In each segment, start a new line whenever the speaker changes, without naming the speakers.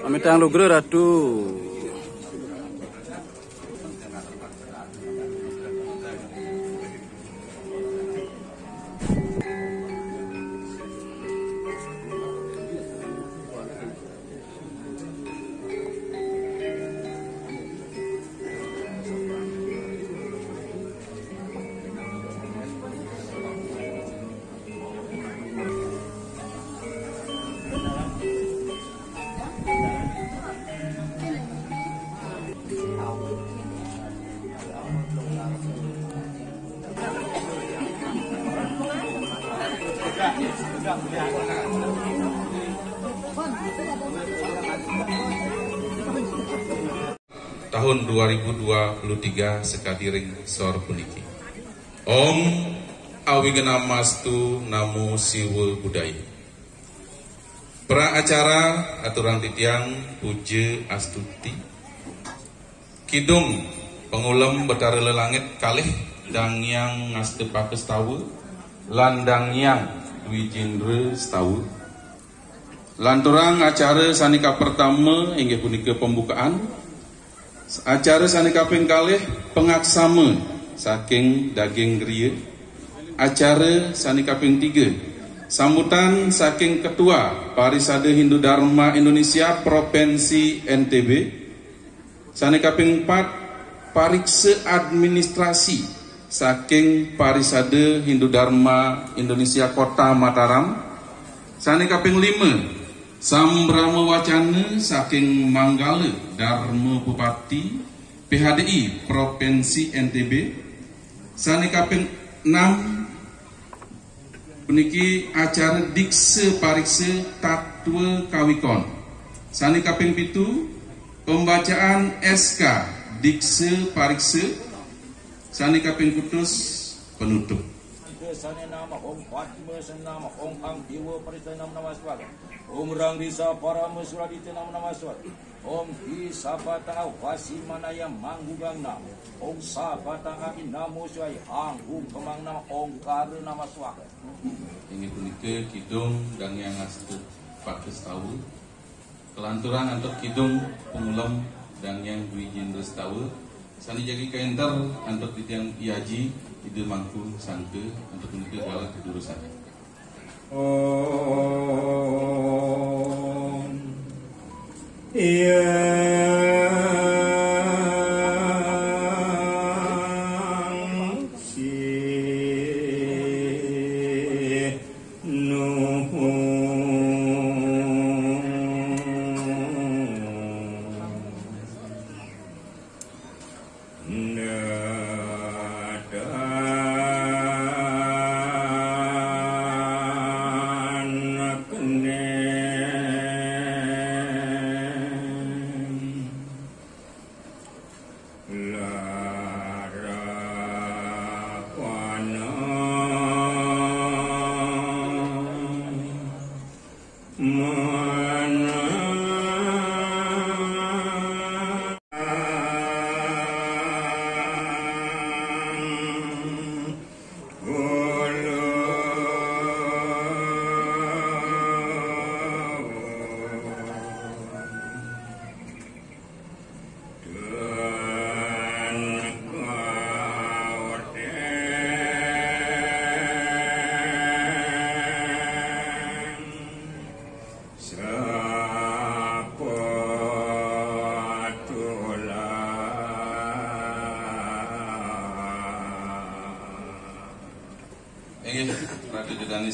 Amitang lugre ratu.
Tahun 2023 sekadiring sor puniki. Om Awigena-mastu Namo Siwa Budaya. Pra acara aturan titiang puja astuti. Kidung pengulem betara lelangit kalih dang yang ngastepake setawu landang yang Wijindra setawu. Lanturang acara sanika pertama inggih punika pembukaan. Acara sanika ping kalih pengaksama saking daging griya. Acara sanika ping 3 sambutan saking Ketua Parisade Hindu Dharma Indonesia Provinsi NTB. Sanika ping 4 pariksa administrasi saking Parisade Hindu Dharma Indonesia Kota Mataram. Sanika ping 5 sambrama wacana saking Manggala Dharma Bupati PHDI Provinsi NTB. Sanika ping 6 puniki acara dikse pariksa tatwa kawikon. Sanika ping 7 pembacaan SK dikse pariksa. Sanika ping 7 penutup. Om Rang Disa Parama Suradita Nama Swat. Om Ki Sabatanga Wasimanaya Manggugang Nam. Om Sabatanga Inamo Swai Anggung Kemang Nama Om Karu Nama Swat. Ini punika kidung dan yang astut pakai tahu. Kelanturan antuk kidung pengulem dan yang Wijindra setawu. Sani jagi kaenter antuk titiang iaji ide mangku sangke untuk punika galak kedurusan. Om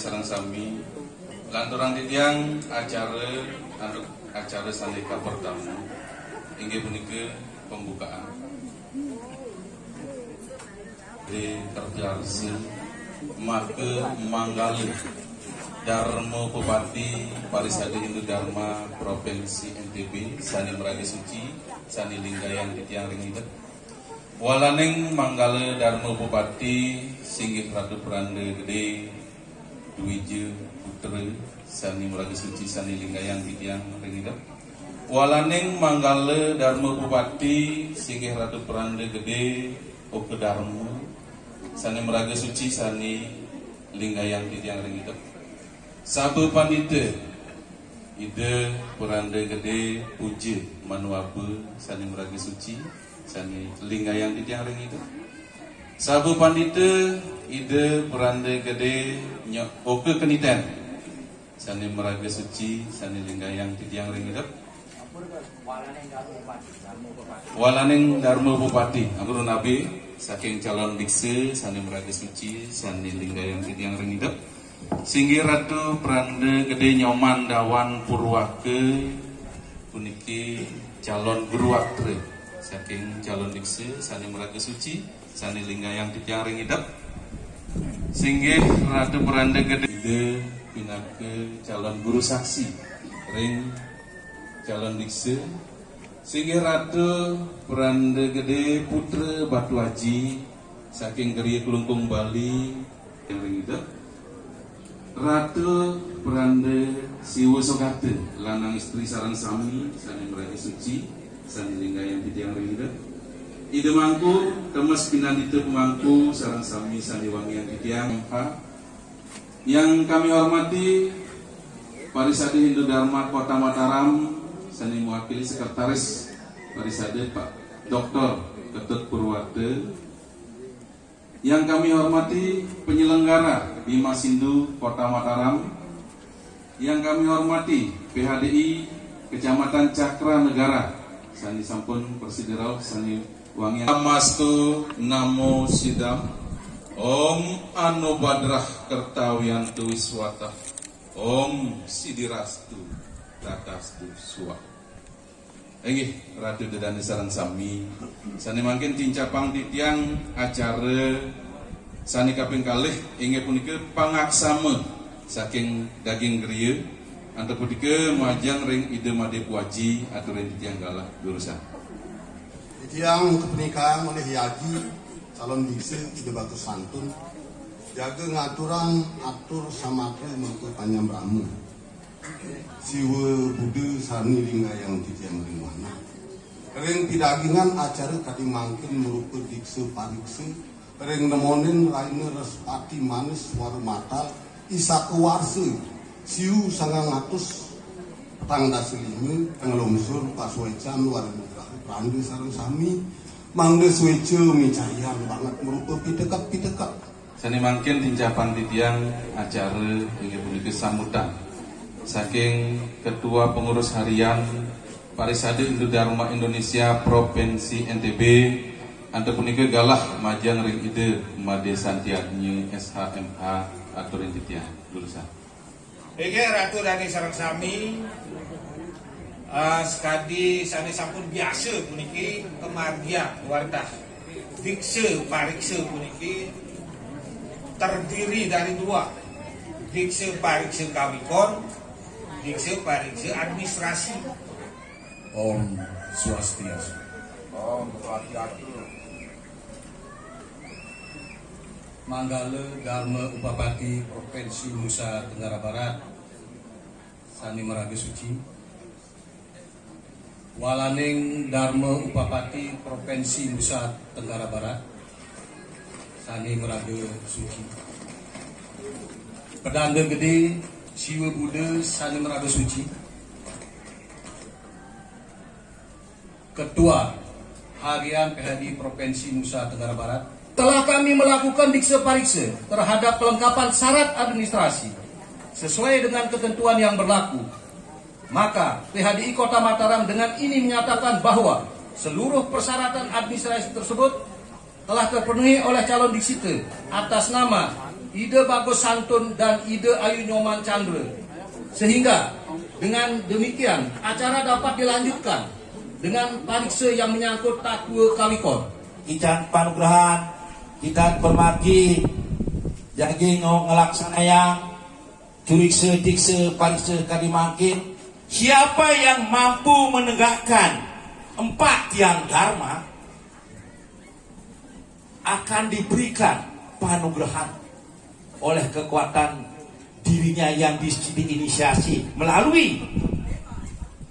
sareng sami lanturan titiang acara sanika pertama inggih punika pembukaan di terjarsi
maka Manggala Dharma Bupati Parisade Hindu Dharma Provinsi NTB sani Meraga Suci sani Linggayan Titiang Ringidep walaning Manggala Dharma Bupati singgih Ratu Pranda Gede Dwija Putra sani Meraga Suci sani Linggayan Titiang Ringidep walaning Manggala Dharma Bupati singgih Ratu Pranda Gede Oke Dharma sani Meraga Suci sani Linggayan Titiang Ringidep Sabu Pandita Ida Puranda Gede Puja Manuapa sani Meraga Suci sani Linggayan Titiang Ringidep Sabu Pandita Ida Puranda Gede Oke Keniten sani Meraga Suci sani Linggayan Titiang Ringidep Walaning Dharma Bupati Ampun Nabi saking calon biksu sani Meraga Suci sani Linggayan Titiang Ringidep Singgih Ratu Pranda Gede Nyoman Dawan Purwake puniki calon guru waktre saking calon biksu sani Meraga Suci sani Linggayan Titiang Ringidep Singgih Ratu Pranda Gede pinake calon guru saksi ring calon biksu Singgih Ratu Pranda Gede Putra Batu Haji saking Geria Kelungkung Bali yang Ringidep Ratu Pranda Siwa Sokate lanang istri sarang sami sani Meraga Suci sani Linggayan Titiang Ringidep Ide mangku kemas pinandita pemangku sarang sami sani Wangian Titiang yang kami hormati Parisade Hindu Dharma Kota Mataram sani mewakili sekretaris Parisade Pak Dr. Ketut Purwate yang kami hormati penyelenggara Bima Sindu Kota Mataram, yang kami hormati PHDI Kecamatan Cakra Negara, sani sampun persiderau sani Wangian. Namastu Namo Sidam, Om Anubadrah Kertawiyantu Wiswata, Om Sidirastu Datastu Suwa. Enggih Ratu Dedane sareng sami sani mangkin tincapang titiang acara sani kaping kalih inggih punika pangaksama saking daging griya antara punika majang ring Ide Made Puaji aturan titiang galah jurusan
titiang kepenikahan oleh Yaji calon biksu Ide Batu Santun jaga ngaturan atur samake mengko panyambramu Siwa Buddha sani Linggayan Titiang Ringwana ring pidagingan acara kadi mangkin merupa dikse parikse ring nemonin raine Respati Manis Warumata Isa Kewarse siu 900 petang daselime pengelungsur pasuecan luar negara Pranda sareng sami mangde sueca micayan banget merupa pitekat
sani mangkin tincapan titiang acara inggih punika sambutan saking Ketua Pengurus Harian Parisade Hindu Dharma Indonesia Provinsi NTB antara punika galah majang ring Ide Made Santiadnya SHMH aturin titiang jurusan
Ege Ratu Dani sareng sami sekadi sani sampun biasa puniki kemargia wardah dikse parikse puniki terdiri dari dua dikse parikse kawikon dikse parikse administrasi.
Om Swastiastu.
Om Swastiastu.
Manggala Dharma Upapati Provinsi Nusa Tenggara Barat sani Meraga Suci. Walaning Dharma Upapati Provinsi Nusa Tenggara Barat sani Meraga Suci. Pedanda Gede Siwa Buddha sani Meraga Suci. Ketua Harian PHDI Provinsi Nusa Tenggara Barat telah kami melakukan dikse parikse terhadap kelengkapan syarat administrasi sesuai dengan ketentuan yang berlaku. Maka PHDI Kota Mataram dengan ini menyatakan bahwa seluruh persyaratan administrasi tersebut telah terpenuhi oleh calon diksite atas nama Ide Bagus Santun dan Ide Ayu Nyoman Chandra. Sehingga dengan demikian acara dapat dilanjutkan dengan parikse yang menyangkut takwa kawikon.
Ican panugrahan kita bermaki
Jadi ngelaksanaya curikse, dikse, parikse, kadimakin. Siapa yang mampu menegakkan 4 tiang dharma akan diberikan panugrahan oleh kekuatan dirinya yang diinisiasi melalui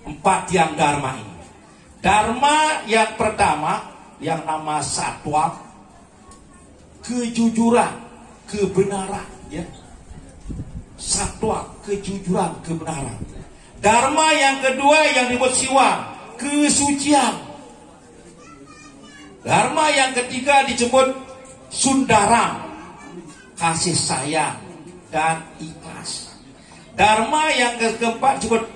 4 tiang dharma ini. Dharma yang pertama yang nama satwa, kejujuran, kebenaran, ya. Satwa, kejujuran, kebenaran. Dharma yang kedua yang disebut siwa, kesucian. Dharma yang ketiga disebut sundara, kasih sayang dan ikhlas. Dharma yang keempat disebut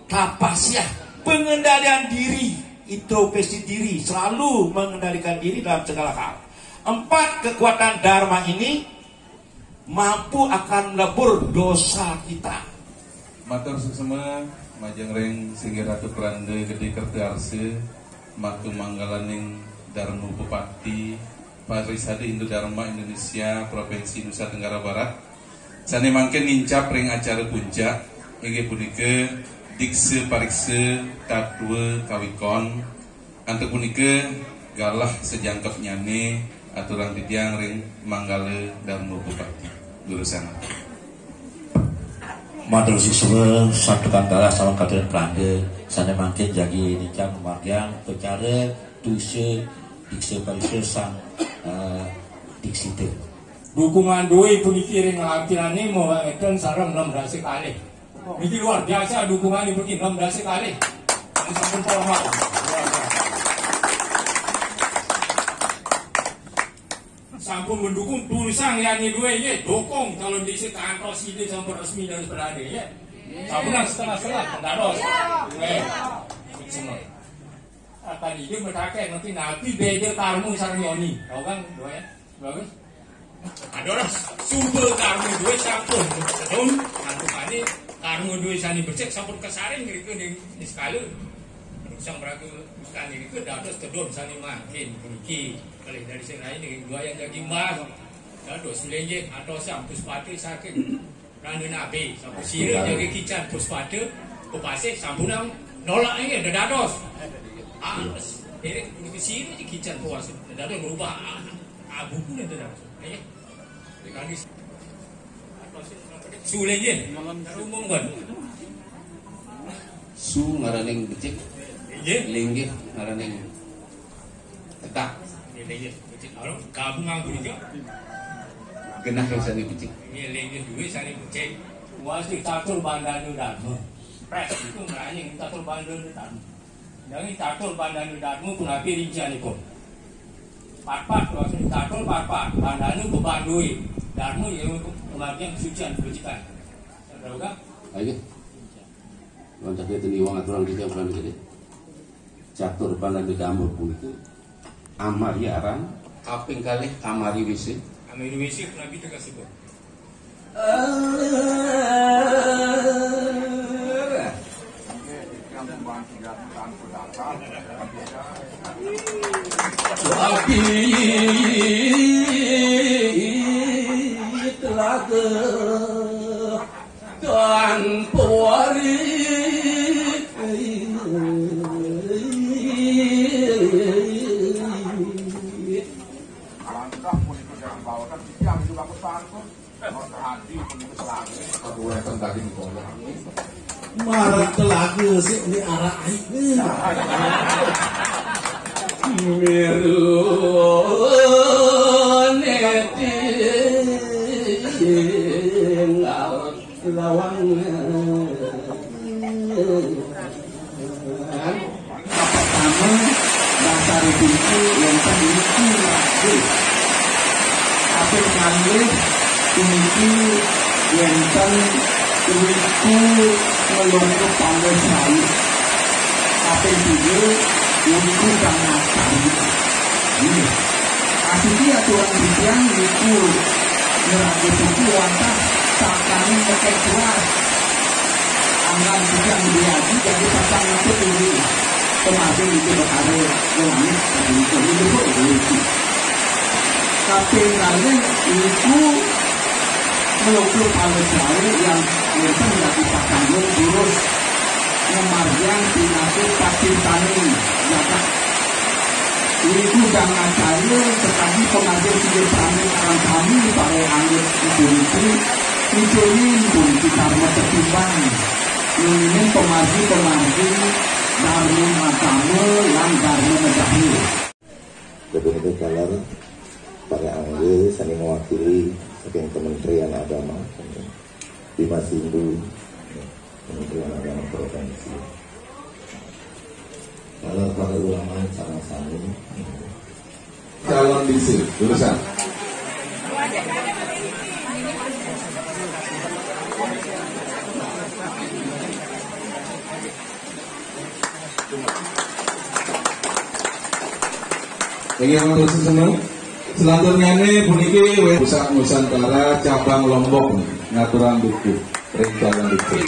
tapasya, pengendalian diri, introspeksi diri, selalu mengendalikan diri dalam segala hal. 4 kekuatan dharma ini mampu akan melebur dosa kita.
Matur suksema majeng reng singgih ratu Prande Gede Kertiarse maku manggalaning Darmu Bupati Parisade Indo Dharma Indonesia Provinsi Nusa Tenggara Barat. Sane mangke nincap ring acara puncak inggih punika dikse parikse tahap 2 kawikon. Ante punika galah sejangkep nyane aturan tidiang ring manggale Darmu Bupati. Guru sana.
Matur siswa satu kantara sama katuran Prande sana mangke jagi nincap margiang pecara tuse dikse parikse sang diksite.
Dukungan doi puniki ring ngakirane mau eten sareng 16 kali. Ini luar biasa dukungan ibu 16 kali. Ini sampun formal. Sampun mendukung tulisan yang dua ini dukung kalau di kantor sini sampun resmi dan berada ya. Sampun setengah-setengah kantor. Akan ini berpakai nanti nabi beda karmu sarang yoni. Tahu kan dua ya? Bagus. Ada orang sumber karmu dua sampun sedung nanti karmu dua sani becek sampun kesaring gitu di sekali. Sang beragu bukan ini ke dados tedom sani makin kunci kali dari sini lain dengan dua yang jadi mas dados lenje atau sang puspate sakit randa nabi sampai sirih jadi kican puspate kupase sampunang nolak ini dados ini sirih jadi kican puas dados berubah abu pun dados ya kali su lenje umum kan
Su ngaraneng becek linggih ngaraneng tetak
gabung nganggur juga
genah yang sani becek
ini linggih duit sani becek wasi catur bandanu dharma pres itu ngeranying catur bandanu dharma jangan catur bandanu dharma pun api rincian itu pat-pat wasi catur pat-pat bandanu ke bandui dharma yang kemarin kesucian kebajikan tahu kan?
Ayo loncat itu nih uang aturan kita bukan gede catur bandanu dharma pun itu amari aran kaping kali amari wisi
pun api juga sebut
tapi telah dan puari
Marah telaga sih ini arah ini.
Meruneti lawang pertama bahasa itu yang tadi lagi apa kali ini yang itu melongo panggil saya apa itu untuk sangat ini asli aturan bilang itu neraga itu wantah takkan pakai kelas anggan bisa diaji jadi pasang itu ini kemarin itu berada langit itu tapi lain itu
melukur kalau jauh yang menjadi pakannya terus memarjang pinatu pasir tani ya Pak. Itu jangan saya tetapi pengajar tiga kami akan kami pada anggit itu ini pun kita mau tertimbang ini pengaji dari matamu yang dari menjahil.
Betul-betul kalar para anggota saling mewakili saking Kementerian Agama di Masindu, Kementerian Agama Provinsi. Kalau para ulama sama-sama
calon biksu jurusan yang terus semua. Selanjutnya nih puniki Pusat Nusantara cabang Lombok nih ngaturan buku rencana buku.